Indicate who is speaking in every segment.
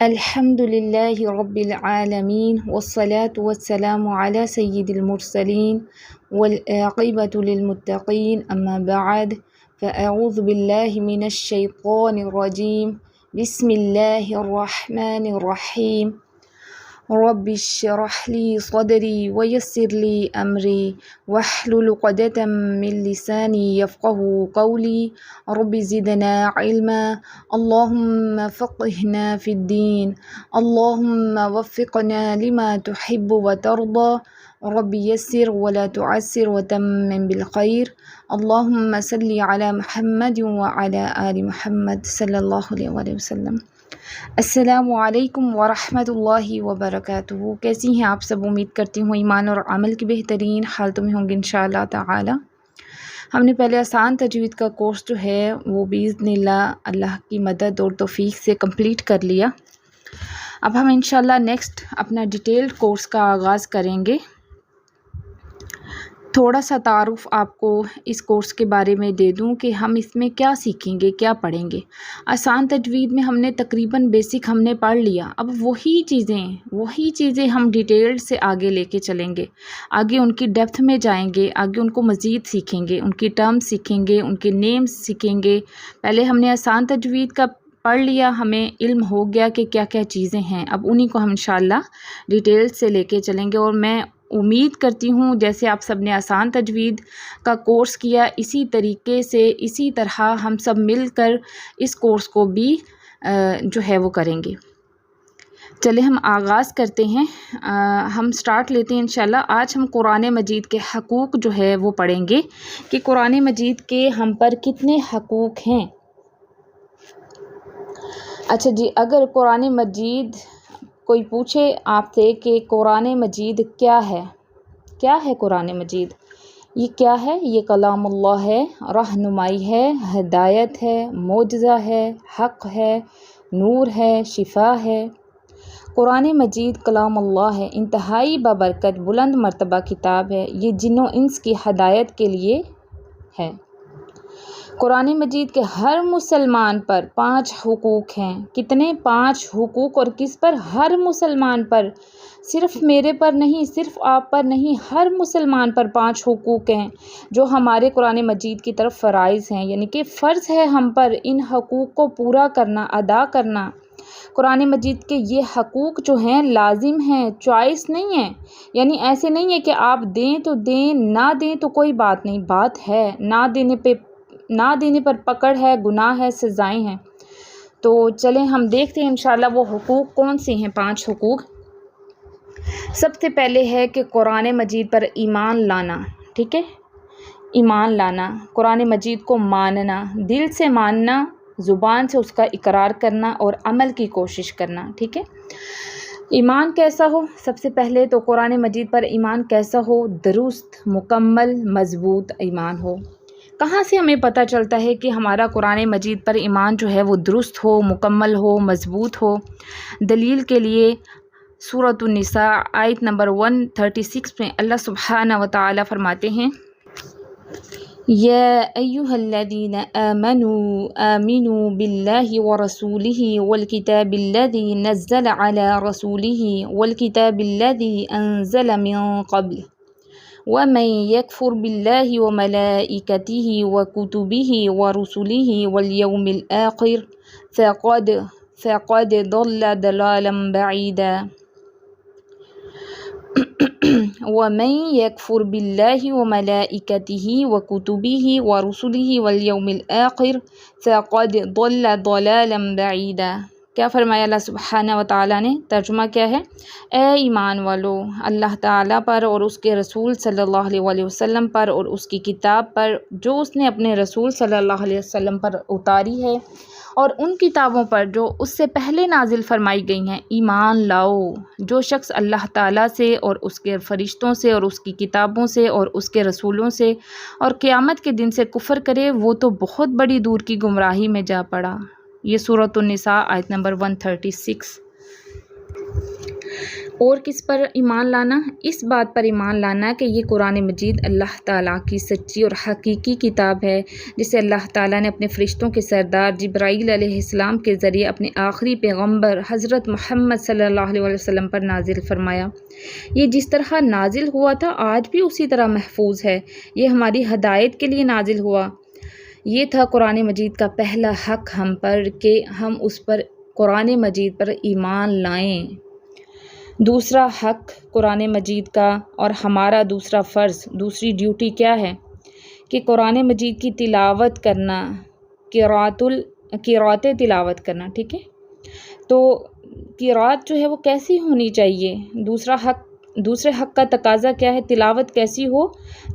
Speaker 1: الحمد للہ رب العالمین والصلاة والسلام علی سید المرسلین والعاقبۃ للمتقین اما بعد فاعوذ باللہ من الشیطان الرجیم بسم اللہ الرحمن الرحیم رب اشرح لی صدری ویسر لی امری واحلل عقدۃ من لسانی یفقهوا قولی رب زدنا علما اللہم فقہنا فی الدین اللہم وفقنا لما تحب وترضى رب یسر ولا تعسر وتمم بالخیر اللہم صلی علی محمد وعلی آل محمد صلی اللہ علیہ وآلہ وسلم۔ السلام علیکم ورحمۃ اللہ وبرکاتہ۔ کیسی ہیں آپ سب؟ امید کرتی ہوں ایمان اور عمل کی بہترین حالتوں میں ہوں گے انشاءاللہ تعالی۔ ہم نے پہلے آسان تجوید کا کورس جو ہے وہ باذن اللہ کی مدد اور توفیق سے کمپلیٹ کر لیا۔ اب ہم انشاءاللہ نیکسٹ اپنا ڈیٹیلڈ کورس کا آغاز کریں گے۔ تھوڑا سا تعارف آپ کو اس کورس کے بارے میں دے دوں کہ ہم اس میں کیا سیکھیں گے، کیا پڑھیں گے۔ آسان تجوید میں ہم نے تقریباً بیسک ہم نے پڑھ لیا، اب وہی چیزیں ہم ڈیٹیل سے آگے لے کے چلیں گے، آگے ان کی ڈیپتھ میں جائیں گے، آگے ان کو مزید سیکھیں گے، ان کی ٹرمز سیکھیں گے، ان کے نیمز سیکھیں گے۔ پہلے ہم نے آسان تجوید کا پڑھ لیا، ہمیں علم ہو گیا کہ کیا کیا چیزیں ہیں، اب انہی کو ہم انشاءاللہ ڈیٹیل سے لے کے چلیں گے۔ اور میں امید کرتی ہوں جیسے آپ سب نے آسان تجوید کا کورس کیا، اسی طریقے سے اسی طرح ہم سب مل کر اس کورس کو بھی جو ہے وہ کریں گے۔ چلے ہم آغاز کرتے ہیں، ہم سٹارٹ لیتے ہیں انشاءاللہ۔ آج ہم قرآن مجید کے حقوق جو ہے وہ پڑھیں گے کہ قرآن مجید کے ہم پر کتنے حقوق ہیں۔ اچھا جی، اگر قرآن مجید کوئی پوچھے آپ سے کہ قرآن مجید کیا ہے قرآن مجید، یہ کیا ہے؟ یہ کلام اللہ ہے، رہنمائی ہے، ہدایت ہے، معجزہ ہے، حق ہے، نور ہے، شفا ہے۔ قرآن مجید کلام اللہ ہے، انتہائی بابرکت بلند مرتبہ کتاب ہے، یہ جن و انس کی ہدایت کے لیے ہے۔ قرآن مجید کے ہر مسلمان پر 5 حقوق ہیں۔ کتنے؟ 5 حقوق، اور کس پر؟ ہر مسلمان پر، صرف میرے پر نہیں، صرف آپ پر نہیں، ہر مسلمان پر 5 حقوق ہیں جو ہمارے قرآن مجید کی طرف فرائض ہیں، یعنی کہ فرض ہے ہم پر ان حقوق کو پورا کرنا، ادا کرنا۔ قرآن مجید کے یہ حقوق جو ہیں لازم ہیں، چوائس نہیں ہے، یعنی ایسے نہیں ہے کہ آپ دیں تو دیں، نہ دیں تو کوئی بات نہیں، بات ہے، نہ دینے پر پکڑ ہے، گناہ ہے، سزائیں ہیں۔ تو چلیں ہم دیکھتے ہیں انشاءاللہ وہ حقوق کون سے ہیں۔ 5 حقوق۔ سب سے پہلے ہے کہ قرآن مجید پر ایمان لانا، ٹھیک ہے؟ ایمان لانا، قرآن مجید کو ماننا، دل سے ماننا، زبان سے اس کا اقرار کرنا اور عمل کی کوشش کرنا، ٹھیک ہے؟ ایمان کیسا ہو؟ سب سے پہلے تو قرآن مجید پر ایمان کیسا ہو؟ درست، مکمل، مضبوط ایمان ہو۔ کہاں سے ہمیں پتہ چلتا ہے کہ ہمارا قرآن مجید پر ایمان جو ہے وہ درست ہو، مکمل ہو، مضبوط ہو؟ دلیل کے لیے سورۃ النساء آیت نمبر 136 میں اللہ سبحانہ و تعالی فرماتے ہیں، یا ایھا الذین آمنوا آمنوا باللہ ورسولہ والکتاب الذی نزل علی رسولہ والکتاب الذی انزل من قبل ومن یکفر باللہ وملائکتہ وکتبہ ورسلہ والیوم الآخر فقد ضل ضلالا بعیدا۔ ومن یکفر باللہ وملائکتہ وکتبہ ورسلہ والیوم الآخر فقد ضل ضلالا بعیدا۔ کیا فرمایا اللہ سبحانہ و تعالیٰ نے؟ ترجمہ کیا ہے؟ اے ایمان والو، اللہ تعالیٰ پر اور اس کے رسول صلی اللہ علیہ وآلہ وسلم پر اور اس کی کتاب پر جو اس نے اپنے رسول صلی اللہ علیہ وسلم پر اتاری ہے، اور ان کتابوں پر جو اس سے پہلے نازل فرمائی گئی ہیں، ایمان لاؤ۔ جو شخص اللہ تعالیٰ سے اور اس کے فرشتوں سے اور اس کی کتابوں سے اور اس کے رسولوں سے اور قیامت کے دن سے کفر کرے، وہ تو بہت بڑی دور کی گمراہی میں جا پڑا۔ یہ سورۃ النساء آیت نمبر 136۔ اور کس پر ایمان لانا؟ اس بات پر ایمان لانا کہ یہ قرآن مجید اللہ تعالیٰ کی سچی اور حقیقی کتاب ہے، جسے اللہ تعالیٰ نے اپنے فرشتوں کے سردار جبرائیل علیہ السلام کے ذریعے اپنے آخری پیغمبر حضرت محمد صلی اللہ علیہ وسلم پر نازل فرمایا۔ یہ جس طرح نازل ہوا تھا آج بھی اسی طرح محفوظ ہے۔ یہ ہماری ہدایت کے لیے نازل ہوا۔ یہ تھا قرآن مجید کا پہلا حق ہم پر کہ ہم اس پر قرآن مجید پر ایمان لائیں۔ دوسرا حق قرآن مجید کا اور ہمارا دوسرا فرض، دوسری ڈیوٹی کیا ہے کہ قرآن مجید کی تلاوت کرنا، قرأت تلاوت کرنا، ٹھیک ہے؟ تو قرأت جو ہے وہ کیسی ہونی چاہیے؟ دوسرے حق کا تقاضا کیا ہے؟ تلاوت کیسی ہو؟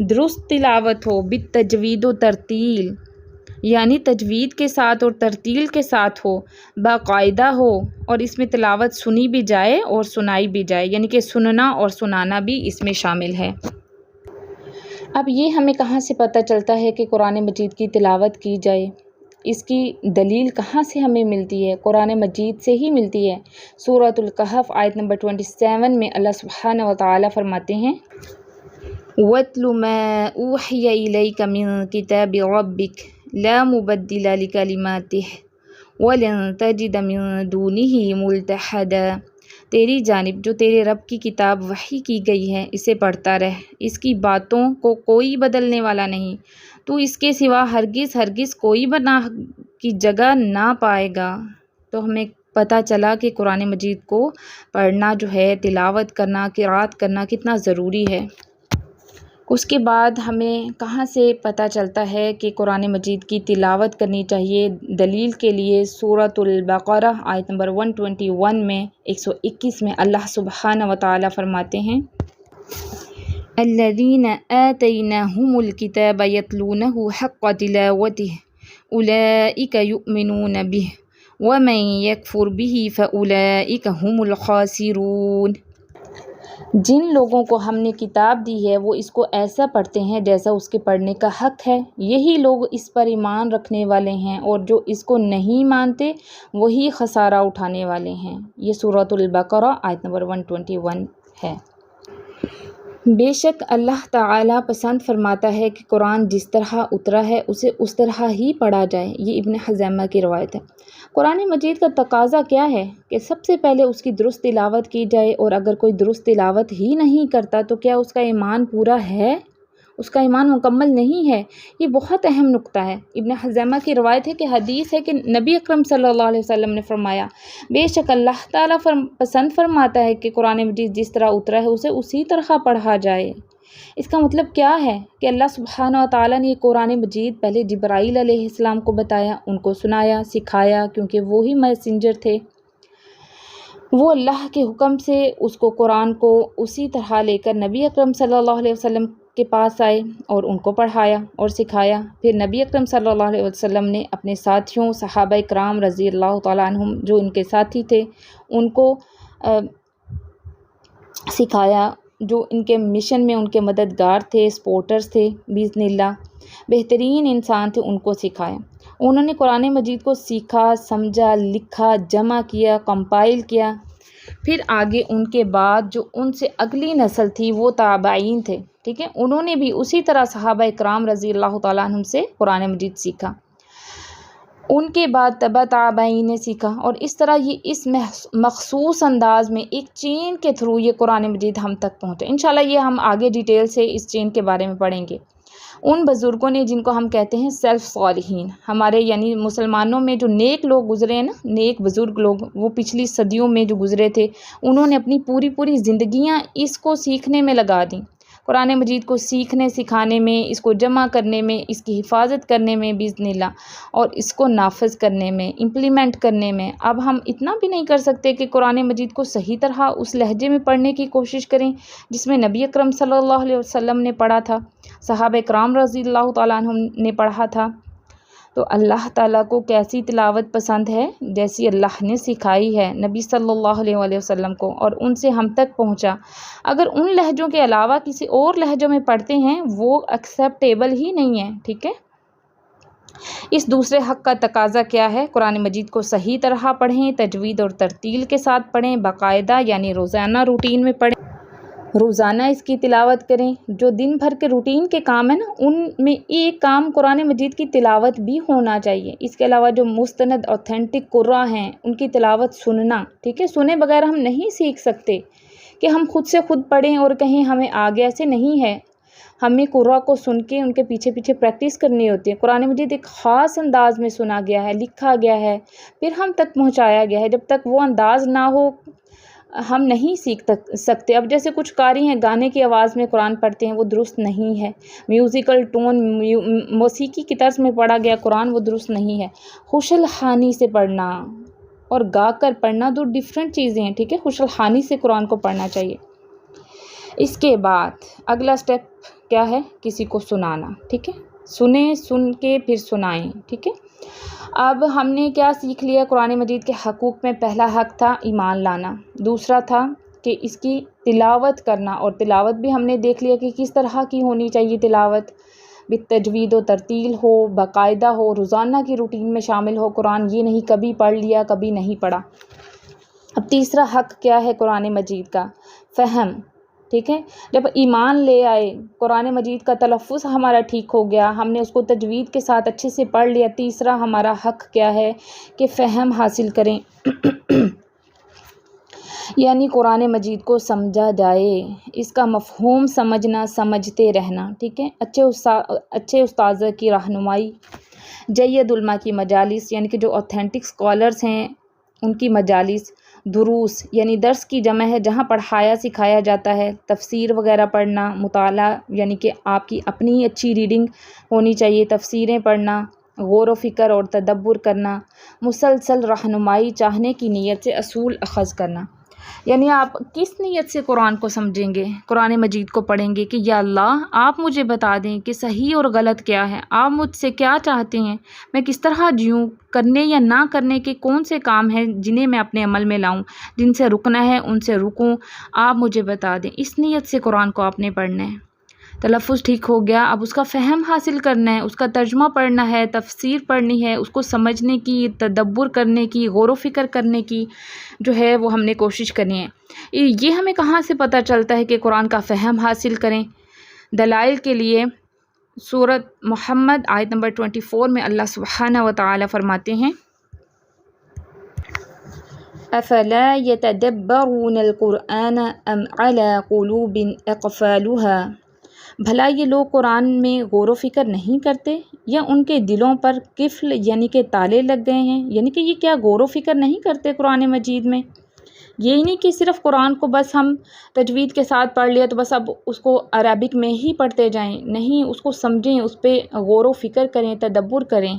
Speaker 1: درست تلاوت ہو، بالتجوید و ترتیل، یعنی تجوید کے ساتھ اور ترتیل کے ساتھ ہو، باقاعدہ ہو، اور اس میں تلاوت سنی بھی جائے اور سنائی بھی جائے، یعنی کہ سننا اور سنانا بھی اس میں شامل ہے۔ اب یہ ہمیں کہاں سے پتہ چلتا ہے کہ قرآن مجید کی تلاوت کی جائے؟ اس کی دلیل کہاں سے ہمیں ملتی ہے؟ قرآن مجید سے ہی ملتی ہے۔ سورۃ الکہف آیت نمبر 27 میں اللہ سبحانہ وتعالیٰ فرماتے ہیں وَاتْلُ مَا أُوحِيَ إِلَيْكَ مِن كِتَابِ رَبِّكَ لا مبدل لکلماتہ ولن تجد من دونہ ملتحدا۔ تیری جانب جو تیرے رب کی کتاب وحی کی گئی ہے اسے پڑھتا رہ، اس کی باتوں کو کوئی بدلنے والا نہیں، تو اس کے سوا ہرگز کوئی بنا کی جگہ نہ پائے گا۔ تو ہمیں پتہ چلا کہ قرآن مجید کو پڑھنا جو ہے، تلاوت کرنا، قرأت کرنا کتنا ضروری ہے۔ اس کے بعد ہمیں کہاں سے پتہ چلتا ہے کہ قرآن مجید کی تلاوت کرنی چاہیے؟ دلیل کے لیے سورۃ البقرہ آیت نمبر 121 میں 121 میں اللہ سبحانہ وتعالیٰ فرماتے ہیں الذین آتیناہم الکتاب یتلونہ حق تلاوتہ اولئک یؤمنون بہ ومن یکفر بہ فاولئک ھم الخاسرون۔ جن لوگوں کو ہم نے کتاب دی ہے وہ اس کو ایسا پڑھتے ہیں جیسا اس کے پڑھنے کا حق ہے، یہی لوگ اس پر ایمان رکھنے والے ہیں، اور جو اس کو نہیں مانتے وہی خسارہ اٹھانے والے ہیں۔ یہ سورۃ البقرہ آیت نمبر 121 ہے۔ بے شک اللہ تعالیٰ پسند فرماتا ہے کہ قرآن جس طرح اترا ہے اسے اس طرح ہی پڑھا جائے۔ یہ ابن خزیمہ کی روایت ہے۔ قرآن مجید کا تقاضا کیا ہے کہ سب سے پہلے اس کی درست تلاوت کی جائے، اور اگر کوئی درست تلاوت ہی نہیں کرتا تو کیا اس کا ایمان پورا ہے؟ اس کا ایمان مکمل نہیں ہے۔ یہ بہت اہم نقطہ ہے۔ ابن خزیمہ کی روایت ہے کہ حدیث ہے کہ نبی اکرم صلی اللہ علیہ وسلم نے فرمایا بے شک اللہ تعالیٰ پسند فرماتا ہے کہ قرآن مجید جس طرح اترا ہے اسے اسی طرح پڑھا جائے۔ اس کا مطلب کیا ہے کہ اللہ سبحانہ وتعالیٰ نے یہ قرآن مجید پہلے جبرائیل علیہ السلام کو بتایا، ان کو سنایا، سکھایا، کیونکہ وہی میسنجر تھے۔ وہ اللہ کے حکم سے اس کو قرآن کو اسی طرح لے کر نبی اکرم صلی اللہ علیہ وسلم کے پاس آئے اور ان کو پڑھایا اور سکھایا۔ پھر نبی اکرم صلی اللہ علیہ وسلم نے اپنے ساتھیوں صحابہ کرام رضی اللہ تعالیٰ عنہم جو ان کے ساتھی تھے ان کو سکھایا، جو ان کے مشن میں ان کے مددگار تھے، سپورٹرز تھے، باذن اللہ بہترین انسان تھے، ان کو سکھایا۔ انہوں نے قرآن مجید کو سیکھا، سمجھا، لکھا، جمع کیا، کمپائل کیا۔ پھر آگے ان کے بعد جو ان سے اگلی نسل تھی وہ تابعین تھے، ٹھیک ہے، انہوں نے بھی اسی طرح صحابہ کرام رضی اللہ تعالیٰ عنہم سے قرآن مجید سیکھا۔ ان کے بعد تبع تابعین نے سیکھا، اور اس طرح یہ اس مخصوص انداز میں ایک چین کے تھرو یہ قرآن مجید ہم تک پہنچا۔ انشاءاللہ یہ ہم آگے ڈیٹیل سے اس چین کے بارے میں پڑھیں گے۔ ان بزرگوں نے جن کو ہم کہتے ہیں سلف صالحین، ہمارے یعنی مسلمانوں میں جو نیک لوگ گزرے ہیں نا، نیک بزرگ لوگ، وہ پچھلی صدیوں میں جو گزرے تھے، انہوں نے اپنی پوری زندگیاں اس کو سیکھنے میں لگا دیں، قرآن مجید کو سیکھنے سکھانے میں، اس کو جمع کرنے میں، اس کی حفاظت کرنے میں باذن اللہ، اور اس کو نافذ کرنے میں، امپلیمنٹ کرنے میں۔ اب ہم اتنا بھی نہیں کر سکتے کہ قرآن مجید کو صحیح طرح اس لہجے میں پڑھنے کی کوشش کریں جس میں نبی اکرم صلی اللہ علیہ وسلم نے پڑھا تھا، صحابہ کرام رضی اللہ تعالیٰ عنہم نے پڑھا تھا۔ تو اللہ تعالیٰ کو کیسی تلاوت پسند ہے؟ جیسی اللہ نے سکھائی ہے نبی صلی اللہ علیہ وسلم کو، اور ان سے ہم تک پہنچا۔ اگر ان لہجوں کے علاوہ کسی اور لہجوں میں پڑھتے ہیں وہ ایکسیپٹیبل ہی نہیں ہے، ٹھیک ہے۔ اس دوسرے حق کا تقاضا کیا ہے؟ قرآن مجید کو صحیح طرح پڑھیں، تجوید اور ترتیل کے ساتھ پڑھیں، باقاعدہ یعنی روزانہ روٹین میں پڑھیں، روزانہ اس کی تلاوت کریں۔ جو دن بھر کے روٹین کے کام ہیں نا، ان میں ایک کام قرآن مجید کی تلاوت بھی ہونا چاہیے۔ اس کے علاوہ جو مستند اوتھینٹک قراء ہیں ان کی تلاوت سننا، ٹھیک ہے، سنے بغیر ہم نہیں سیکھ سکتے کہ ہم خود سے خود پڑھیں اور کہیں ہمیں آ گیا، ایسے نہیں ہے۔ ہمیں قراء کو سن کے ان کے پیچھے پیچھے پریکٹس کرنی ہوتی ہے۔ قرآن مجید ایک خاص انداز میں سنا گیا ہے، لکھا گیا ہے، پھر ہم تک پہنچایا گیا ہے۔ جب تک وہ انداز نہ ہو ہم نہیں سیکھ سکتے۔ اب جیسے کچھ قاری ہیں گانے کی آواز میں قرآن پڑھتے ہیں، وہ درست نہیں ہے۔ میوزیکل ٹون، موسیقی کی طرز میں پڑھا گیا قرآن، وہ درست نہیں ہے۔ خوش الحانی سے پڑھنا اور گا کر پڑھنا دو ڈیفرنٹ چیزیں ہیں، ٹھیک ہے۔ خوش الحانی سے قرآن کو پڑھنا چاہیے۔ اس کے بعد اگلا سٹیپ کیا ہے؟ کسی کو سنانا، ٹھیک ہے، سنیں، سن کے پھر سنائیں، ٹھیک ہے۔ اب ہم نے کیا سیکھ لیا؟ قرآن مجید کے حقوق میں پہلا حق تھا ایمان لانا، دوسرا تھا کہ اس کی تلاوت کرنا، اور تلاوت بھی ہم نے دیکھ لیا کہ کس طرح کی ہونی چاہیے تلاوت، بالتجوید و ترتیل ہو، باقاعدہ ہو، روزانہ کی روٹین میں شامل ہو قرآن، یہ نہیں کبھی پڑھ لیا کبھی نہیں پڑھا۔ اب تیسرا حق کیا ہے قرآن مجید کا؟ فہم، ٹھیک ہے۔ جب ایمان لے آئے، قرآن مجید کا تلفظ ہمارا ٹھیک ہو گیا، ہم نے اس کو تجوید کے ساتھ اچھے سے پڑھ لیا، تیسرا ہمارا حق کیا ہے کہ فہم حاصل کریں یعنی قرآن مجید کو سمجھا جائے، اس کا مفہوم سمجھنا، سمجھتے رہنا، ٹھیک ہے۔ اچھے استاذ کی رہنمائی، جید علماء کی مجالس یعنی کہ جو اوتھینٹک اسکالرس ہیں ان کی مجالس، دروس یعنی درس کی جمع ہے جہاں پڑھایا سکھایا جاتا ہے، تفسیر وغیرہ پڑھنا، مطالعہ یعنی کہ آپ کی اپنی اچھی ریڈنگ ہونی چاہیے، تفسیریں پڑھنا، غور و فکر اور تدبر کرنا، مسلسل رہنمائی چاہنے کی نیت سے اصول اخذ کرنا۔ یعنی آپ کس نیت سے قرآن کو سمجھیں گے، قرآن مجید کو پڑھیں گے کہ یا اللہ آپ مجھے بتا دیں کہ صحیح اور غلط کیا ہے، آپ مجھ سے کیا چاہتے ہیں، میں کس طرح جیوں، کرنے یا نہ کرنے کے کون سے کام ہیں جنہیں میں اپنے عمل میں لاؤں، جن سے رکنا ہے ان سے رکوں، آپ مجھے بتا دیں۔ اس نیت سے قرآن کو آپ نے پڑھنا ہے۔ تلفظ ٹھیک ہو گیا، اب اس کا فہم حاصل کرنا ہے، اس کا ترجمہ پڑھنا ہے، تفسیر پڑھنی ہے، اس کو سمجھنے کی، تدبر کرنے کی، غور و فکر کرنے کی جو ہے وہ ہم نے کوشش کرنی ہے۔ یہ ہمیں کہاں سے پتہ چلتا ہے کہ قرآن کا فہم حاصل کریں؟ دلائل کے لیے سورۃ محمد آیت نمبر 24 میں اللہ سبحانہ و تعالی فرماتے ہیں افلا يتدبرون القرآن ام على قلوب اقفالها، بھلا یہ لوگ قرآن میں غور و فکر نہیں کرتے یا ان کے دلوں پر قفل یعنی کہ تالے لگ گئے ہیں؟ یعنی کہ یہ کیا غور و فکر نہیں کرتے قرآن مجید میں؟ یہ نہیں کہ صرف قرآن کو بس ہم تجوید کے ساتھ پڑھ لیا تو بس اب اس کو عربک میں ہی پڑھتے جائیں، نہیں، اس کو سمجھیں، اس پہ غور و فکر کریں، تدبر کریں۔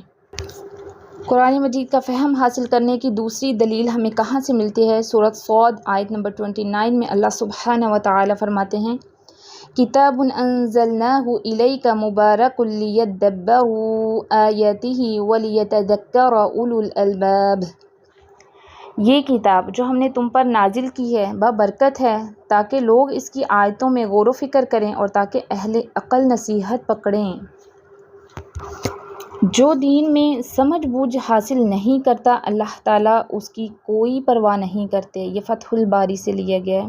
Speaker 1: قرآن مجید کا فہم حاصل کرنے کی دوسری دلیل ہمیں کہاں سے ملتی ہے؟ سورۃ صاد آیت نمبر 29 میں اللہ سبحانہ و تعالی فرماتے ہیں کتاب انزلناہ الیک مبارک لیدبروا آیاتہ ولیتذکر اولو الالباب، یہ کتاب جو ہم نے تم پر نازل کی ہے بابرکت ہے تاکہ لوگ اس کی آیتوں میں غور و فکر کریں اور تاکہ اہل عقل نصیحت پکڑیں۔ جو دین میں سمجھ بوجھ حاصل نہیں کرتا اللہ تعالیٰ اس کی کوئی پرواہ نہیں کرتے۔ یہ فتح الباری سے لیا گیا ہے۔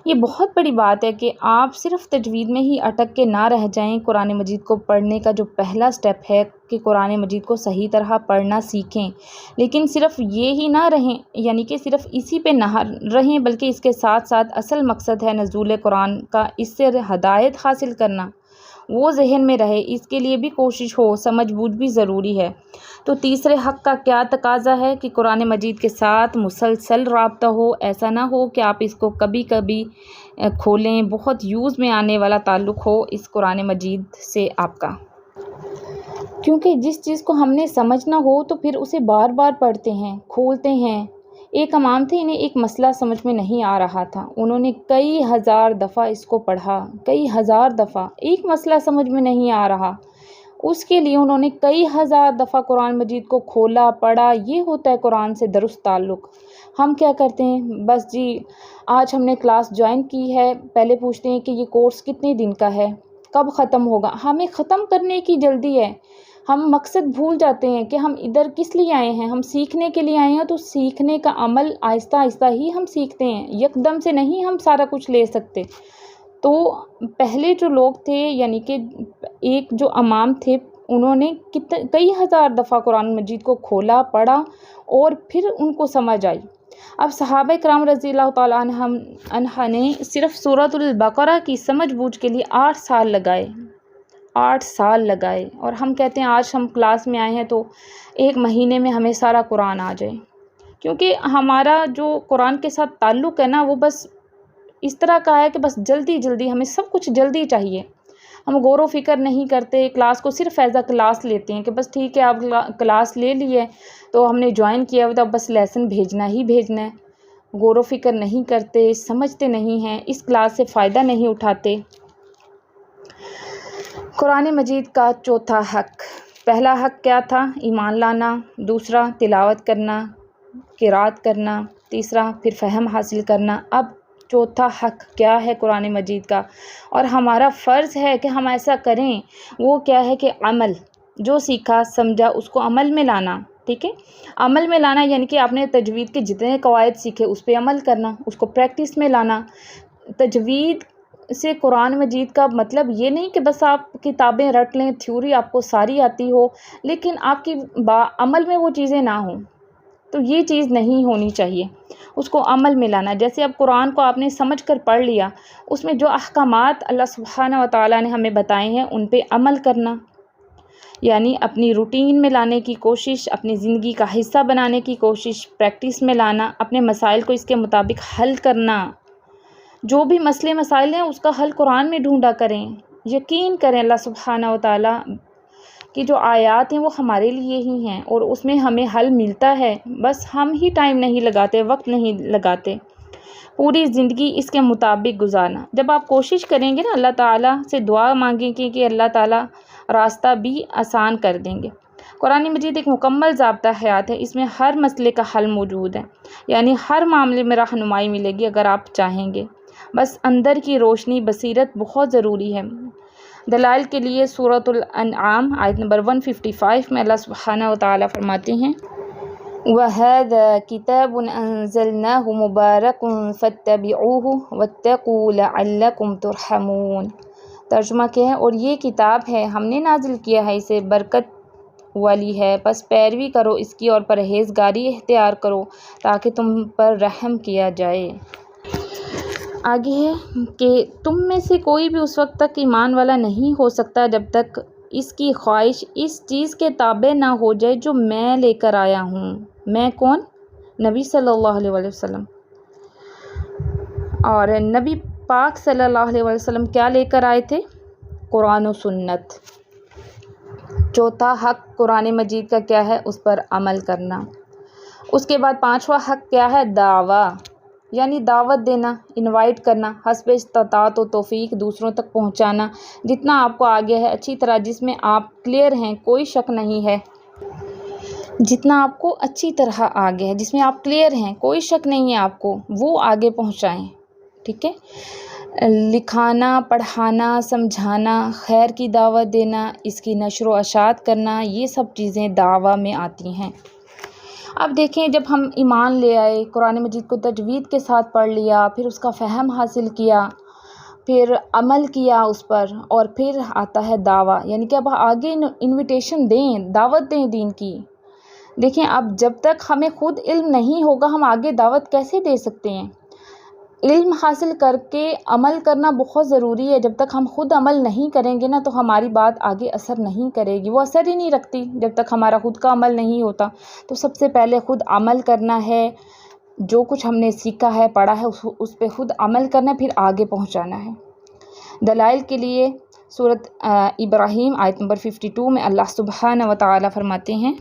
Speaker 1: یہ بہت بڑی بات ہے کہ آپ صرف تجوید میں ہی اٹک کے نہ رہ جائیں۔ قرآن مجید کو پڑھنے کا جو پہلا سٹیپ ہے کہ قرآن مجید کو صحیح طرح پڑھنا سیکھیں، لیکن صرف یہ ہی نہ رہیں، یعنی کہ صرف اسی پہ نہ رہیں، بلکہ اس کے ساتھ ساتھ اصل مقصد ہے نزول قرآن کا، اس سے ہدایت حاصل کرنا، وہ ذہن میں رہے، اس کے لیے بھی کوشش ہو، سمجھ بوجھ بھی ضروری ہے۔ تو تیسرے حق کا کیا تقاضا ہے کہ قرآن مجید کے ساتھ مسلسل رابطہ ہو، ایسا نہ ہو کہ آپ اس کو کبھی کبھی کھولیں، بہت یوز میں آنے والا تعلق ہو اس قرآن مجید سے آپ کا، کیونکہ جس چیز کو ہم نے سمجھنا ہو تو پھر اسے بار بار پڑھتے ہیں، کھولتے ہیں۔ ایک امام تھے، انہیں ایک مسئلہ سمجھ میں نہیں آ رہا تھا، انہوں نے کئی ہزار دفعہ اس کو پڑھا، کئی ہزار دفعہ، ایک مسئلہ سمجھ میں نہیں آ رہا، اس کے لیے انہوں نے کئی ہزار دفعہ قرآن مجید کو کھولا، پڑھا۔ یہ ہوتا ہے قرآن سے درست تعلق۔ ہم کیا کرتے ہیں، بس جی آج ہم نے کلاس جوائن کی ہے، پہلے پوچھتے ہیں کہ یہ کورس کتنے دن کا ہے، کب ختم ہوگا، ہمیں ختم کرنے کی جلدی ہے، ہم مقصد بھول جاتے ہیں کہ ہم ادھر کس لیے آئے ہیں. ہم سیکھنے کے لیے آئے ہیں، تو سیکھنے کا عمل آہستہ آہستہ ہی ہم سیکھتے ہیں، یکدم سے نہیں ہم سارا کچھ لے سکتے. تو پہلے جو لوگ تھے، یعنی کہ ایک جو امام تھے، انہوں نے کئی ہزار دفعہ قرآن مجید کو کھولا، پڑھا اور پھر ان کو سمجھ آئی. اب صحابہ کرام رضی اللہ تعالیٰ عنہ نے صرف سورۃ البقرہ کی سمجھ بوجھ کے لیے 8 سال لگائے. 8 سال لگائے، اور ہم کہتے ہیں آج ہم کلاس میں آئے ہیں تو 1 مہینے میں ہمیں سارا قرآن آ جائے. کیونکہ ہمارا جو قرآن کے ساتھ تعلق ہے نا، وہ بس اس طرح کا ہے کہ بس جلدی جلدی ہمیں سب کچھ جلدی چاہیے. ہم غور و فکر نہیں کرتے، کلاس کو صرف ایز اے کلاس لیتے ہیں کہ بس ٹھیک ہے آپ کلاس لے لیے تو ہم نے جوائن کیا ہوا، تو اب بس لیسن بھیجنا ہی بھیجنا ہے. غور و فکر نہیں کرتے، سمجھتے نہیں ہیں، اس کلاس سے فائدہ نہیں اٹھاتے. قرآن مجید کا چوتھا حق. پہلا حق کیا تھا؟ ایمان لانا. دوسرا تلاوت کرنا، قرات کرنا. تیسرا پھر فہم حاصل کرنا. اب چوتھا حق کیا ہے قرآن مجید کا، اور ہمارا فرض ہے کہ ہم ایسا کریں. وہ کیا ہے کہ عمل. جو سیکھا سمجھا اس کو عمل میں لانا. ٹھیک ہے، عمل میں لانا یعنی کہ آپ نے تجوید کے جتنے قواعد سیکھے اس پہ عمل کرنا، اس کو پریکٹس میں لانا. تجوید سے قرآن مجید کا مطلب یہ نہیں کہ بس آپ کتابیں رٹ لیں، تھیوری آپ کو ساری آتی ہو لیکن آپ کی عمل میں وہ چیزیں نہ ہوں. تو یہ چیز نہیں ہونی چاہیے، اس کو عمل میں لانا. جیسے اب قرآن کو آپ نے سمجھ کر پڑھ لیا، اس میں جو احکامات اللہ سبحانہ و تعالیٰ نے ہمیں بتائے ہیں ان پہ عمل کرنا، یعنی اپنی روٹین میں لانے کی کوشش، اپنی زندگی کا حصہ بنانے کی کوشش، پریکٹس میں لانا، اپنے مسائل کو اس کے مطابق حل کرنا. جو بھی مسئلے مسائل ہیں اس کا حل قرآن میں ڈھونڈا کریں. یقین کریں اللہ سبحانہ و تعالیٰ کی جو آیات ہیں وہ ہمارے لیے ہی ہیں اور اس میں ہمیں حل ملتا ہے. بس ہم ہی ٹائم نہیں لگاتے، وقت نہیں لگاتے. پوری زندگی اس کے مطابق گزارنا. جب آپ کوشش کریں گے نا، اللہ تعالیٰ سے دعا مانگیں کہ اللہ تعالیٰ راستہ بھی آسان کر دیں گے. قرآن مجید ایک مکمل ضابطہ حیات ہے. اس میں ہر مسئلے کا حل موجود ہے، یعنی ہر معاملے میں رہنمائی ملے گی اگر آپ چاہیں گے. بس اندر کی روشنی، بصیرت بہت ضروری ہے. دلائل کے لیے سورۃ الانعام آیت نمبر 155 میں اللہ سبحانہ و تعالیٰ فرماتے ہیں وَهَذَا كِتَابٌ أَنزَلْنَاهُ مُبَارَكٌ فَاتَّبِعُوهُ وَاتَّقُوا لَعَلَّكُمْ تُرْحَمُونَ. ترجمہ کیا ہے؟ اور یہ کتاب ہے، ہم نے نازل کیا ہے، اسے برکت والی ہے، بس پیروی کرو اس کی اور پرہیزگاری اختیار کرو تاکہ تم پر رحم کیا جائے. آگے ہے کہ تم میں سے کوئی بھی اس وقت تک ایمان والا نہیں ہو سکتا جب تک اس کی خواہش اس چیز کے تابع نہ ہو جائے جو میں لے کر آیا ہوں. میں کون؟ نبی صلی اللہ علیہ وسلم. اور نبی پاک صلی اللہ علیہ وسلم کیا لے کر آئے تھے؟ قرآن و سنت. چوتھا حق قرآن مجید کا کیا ہے؟ اس پر عمل کرنا. اس کے بعد پانچواں حق کیا ہے؟ دعویٰ، یعنی دعوت دینا، انوائٹ کرنا، حسب استطاعت و توفیق دوسروں تک پہنچانا جتنا آپ کو آگے ہے، اچھی طرح جس میں آپ کلیئر ہیں، کوئی شک نہیں ہے. جتنا آپ کو اچھی طرح آگے ہے، جس میں آپ کلیئر ہیں، کوئی شک نہیں ہے آپ کو، وہ آگے پہنچائیں. ٹھیک ہے، لکھانا، پڑھانا، سمجھانا، خیر کی دعوت دینا، اس کی نشر و اشاعت کرنا، یہ سب چیزیں دعویٰ میں آتی ہیں. اب دیکھیں، جب ہم ایمان لے آئے، قرآن مجید کو تجوید کے ساتھ پڑھ لیا، پھر اس کا فہم حاصل کیا، پھر عمل کیا اس پر، اور پھر آتا ہے دعویٰ، یعنی کہ اب آگے انویٹیشن دیں، دعوت دیں دین کی. دیکھیں، اب جب تک ہمیں خود علم نہیں ہوگا ہم آگے دعوت کیسے دے سکتے ہیں؟ علم حاصل کر کے عمل کرنا بہت ضروری ہے. جب تک ہم خود عمل نہیں کریں گے نا تو ہماری بات آگے اثر نہیں کرے گی، وہ اثر ہی نہیں رکھتی جب تک ہمارا خود کا عمل نہیں ہوتا. تو سب سے پہلے خود عمل کرنا ہے، جو کچھ ہم نے سیکھا ہے، پڑھا ہے، اس پہ خود عمل کرنا ہے، پھر آگے پہنچانا ہے. دلائل کے لیے سورۃ ابراہیم آیت نمبر 52 میں اللہ سبحانہ و تعالیٰ فرماتے ہیں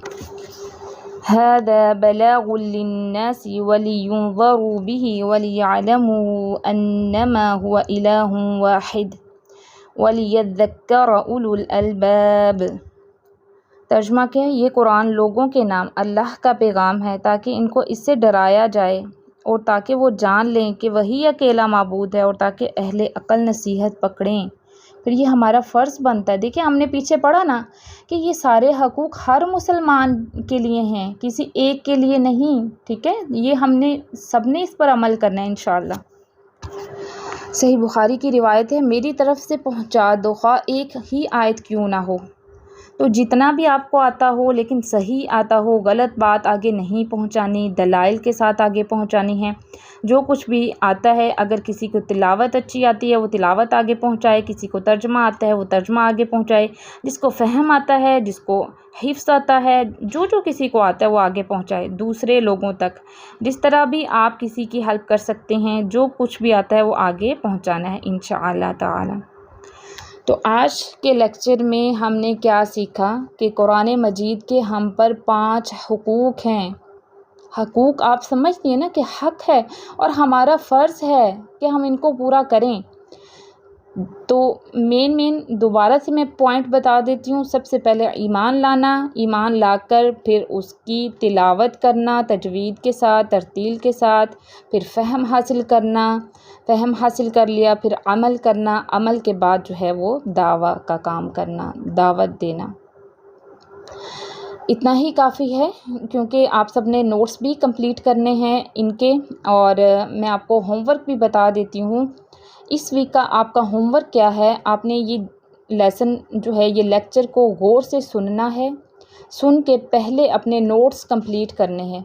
Speaker 1: هَذَا بَلَاغٌ لِلنَّاسِ وَلِيُنذَرُوا بِهِ وَلِيَعْلَمُوا أَنَّمَا هُوَ إِلَٰهٌ وَاحِدٌ وَلِيَذَّكَّرَ أُولُو الْأَلْبَابِ. ترجمہ کیا ہے؟ یہ قرآن لوگوں کے نام اللہ کا پیغام ہے تاکہ ان کو اس سے ڈرایا جائے اور تاکہ وہ جان لیں کہ وہی اکیلا معبود ہے، اور تاکہ اہل عقل نصیحت پکڑیں. پھر یہ ہمارا فرض بنتا ہے. دیکھیں ہم نے پیچھے پڑھا نا کہ یہ سارے حقوق ہر مسلمان کے لیے ہیں، کسی ایک کے لیے نہیں. ٹھیک ہے، یہ ہم نے سب نے اس پر عمل کرنا ہے انشاءاللہ. صحیح بخاری کی روایت ہے، میری طرف سے پہنچا دو خواہ ایک ہی آیت کیوں نہ ہو. تو جتنا بھی آپ کو آتا ہو لیکن صحیح آتا ہو، غلط بات آگے نہیں پہنچانی، دلائل کے ساتھ آگے پہنچانی ہے. جو کچھ بھی آتا ہے، اگر کسی کو تلاوت اچھی آتی ہے وہ تلاوت آگے پہنچائے، کسی کو ترجمہ آتا ہے وہ ترجمہ آگے پہنچائے، جس کو فہم آتا ہے، جس کو حفظ آتا ہے، جو کسی کو آتا ہے وہ آگے پہنچائے دوسرے لوگوں تک. جس طرح بھی آپ کسی کی ہیلپ کر سکتے ہیں، جو کچھ بھی آتا ہے وہ آگے پہنچانا ہے انشاءاللہ تعالی. تو آج کے لیکچر میں ہم نے کیا سیکھا کہ قرآن مجید کے ہم پر 5 حقوق ہیں. حقوق آپ سمجھتی ہیں نا کہ حق ہے اور ہمارا فرض ہے کہ ہم ان کو پورا کریں. تو مین دوبارہ سے میں پوائنٹ بتا دیتی ہوں. سب سے پہلے ایمان لانا، ایمان لا کر پھر اس کی تلاوت کرنا تجوید کے ساتھ، ترتیل کے ساتھ، پھر فہم حاصل کرنا، فہم حاصل کر لیا پھر عمل کرنا، عمل کے بعد جو ہے وہ دعویٰ کا کام کرنا، دعوت دینا. اتنا ہی کافی ہے کیونکہ آپ سب نے نوٹس بھی کمپلیٹ کرنے ہیں ان کے. اور میں آپ کو ہوم ورک بھی بتا دیتی ہوں. اس ویک کا آپ کا ہوم ورک کیا ہے، آپ نے یہ لیسن جو ہے یہ لیکچر کو غور سے سننا ہے. سن کے پہلے اپنے نوٹس کمپلیٹ کرنے ہیں.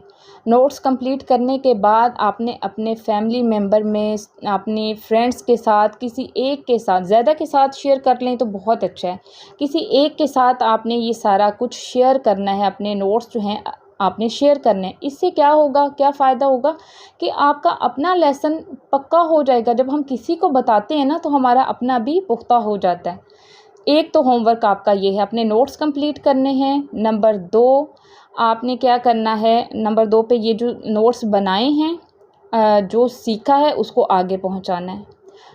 Speaker 1: نوٹس کمپلیٹ کرنے کے بعد آپ نے اپنے فیملی ممبر میں، اپنے فرینڈس کے ساتھ، کسی ایک کے ساتھ، زیادہ کے ساتھ شیئر کر لیں تو بہت اچھا ہے. کسی ایک کے ساتھ آپ نے یہ سارا کچھ شیئر کرنا ہے، اپنے نوٹس جو ہیں آپ نے شیئر کرنے ہیں. اس سے کیا ہوگا، کیا فائدہ ہوگا کہ آپ کا اپنا لیسن پکا ہو جائے گا. جب ہم کسی کو بتاتے ہیں نا تو ہمارا اپنا بھی پختہ ہو جاتا ہے. ایک تو ہوم ورک آپ کا یہ ہے، اپنے نوٹس کمپلیٹ کرنے ہیں. نمبر 2 آپ نے کیا کرنا ہے، نمبر 2 پہ یہ جو نوٹس بنائے ہیں، جو سیکھا ہے اس کو آگے پہنچانا ہے.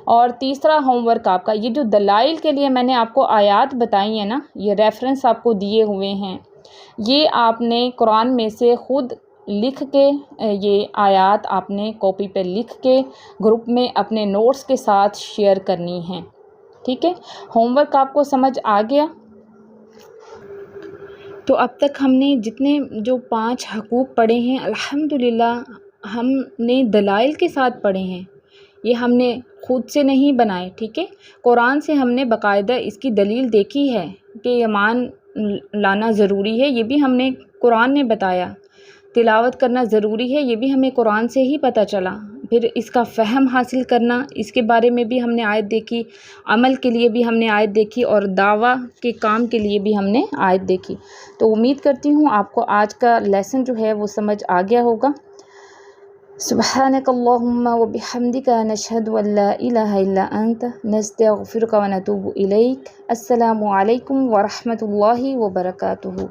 Speaker 1: اور تیسرا ہوم ورک آپ کا یہ جو دلائل کے لیے میں نے آپ کو آیات بتائی ہیں نا، یہ ریفرنس آپ کو دیے ہوئے ہیں، یہ آپ نے قرآن میں سے خود لکھ کے، یہ آیات آپ نے کاپی پہ لکھ کے گروپ میں اپنے نوٹس کے ساتھ شیئر کرنی ہیں. ٹھیک ہے، ہوم ورک آپ کو سمجھ آ گیا. تو اب تک ہم نے جتنے جو 5 حقوق پڑھے ہیں الحمدللہ ہم نے دلائل کے ساتھ پڑھے ہیں. یہ ہم نے خود سے نہیں بنائے. ٹھیک ہے، قرآن سے ہم نے باقاعدہ اس کی دلیل دیکھی ہے کہ ایمان لانا ضروری ہے، یہ بھی ہم نے قرآن نے بتایا. تلاوت کرنا ضروری ہے، یہ بھی ہمیں قرآن سے ہی پتہ چلا. پھر اس کا فہم حاصل کرنا، اس کے بارے میں بھی ہم نے آیت دیکھی. عمل کے لیے بھی ہم نے آیت دیکھی اور دعویٰ کے کام کے لیے بھی ہم نے آیت دیکھی. تو امید کرتی ہوں آپ کو آج کا لیسن جو ہے وہ سمجھ آ گیا ہوگا. سبحانک اللہم و بحمدک نشہد ان لا الہ الا انت نستغفرک و نتوب الیک. السلام علیکم ورحمۃ اللہ وبرکاتہ.